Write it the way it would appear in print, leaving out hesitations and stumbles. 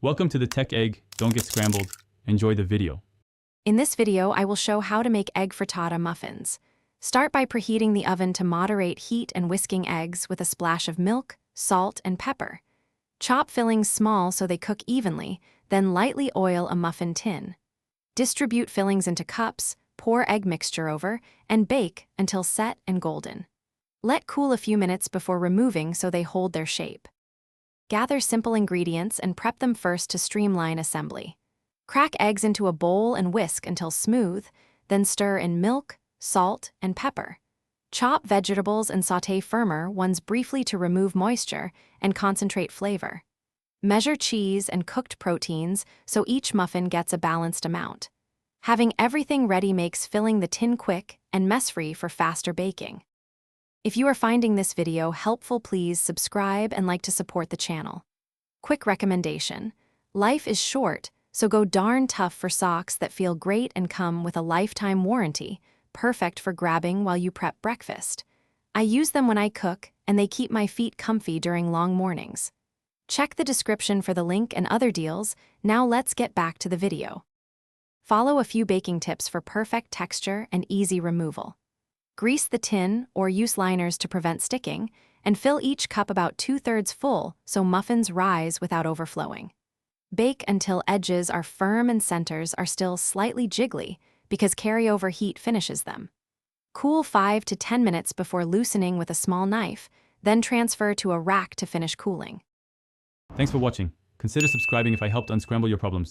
Welcome to the Tech Egg. Don't get scrambled. Enjoy the video. In this video, I will show how to make egg frittata muffins. Start by preheating the oven to moderate heat and whisking eggs with a splash of milk, salt, and pepper. Chop fillings small so they cook evenly, then lightly oil a muffin tin. Distribute fillings into cups, pour egg mixture over, and bake until set and golden. Let cool a few minutes before removing so they hold their shape. Gather simple ingredients and prep them first to streamline assembly. Crack eggs into a bowl and whisk until smooth, then stir in milk, salt, and pepper. Chop vegetables and sauté firmer ones briefly to remove moisture and concentrate flavor. Measure cheese and cooked proteins so each muffin gets a balanced amount. Having everything ready makes filling the tin quick and mess-free for faster baking. If you are finding this video helpful, please subscribe and like to support the channel. Quick recommendation: life is short, so go darn tough for socks that feel great and come with a lifetime warranty, perfect for grabbing while you prep breakfast. I use them when I cook, and they keep my feet comfy during long mornings. Check the description for the link and other deals. Now let's get back to the video. Follow a few baking tips for perfect texture and easy removal. Grease the tin or use liners to prevent sticking, and fill each cup about 2/3 full so muffins rise without overflowing. Bake until edges are firm and centers are still slightly jiggly because carryover heat finishes them. Cool 5 to 10 minutes before loosening with a small knife, then transfer to a rack to finish cooling. Thanks for watching. Consider subscribing if I helped unscramble your problems.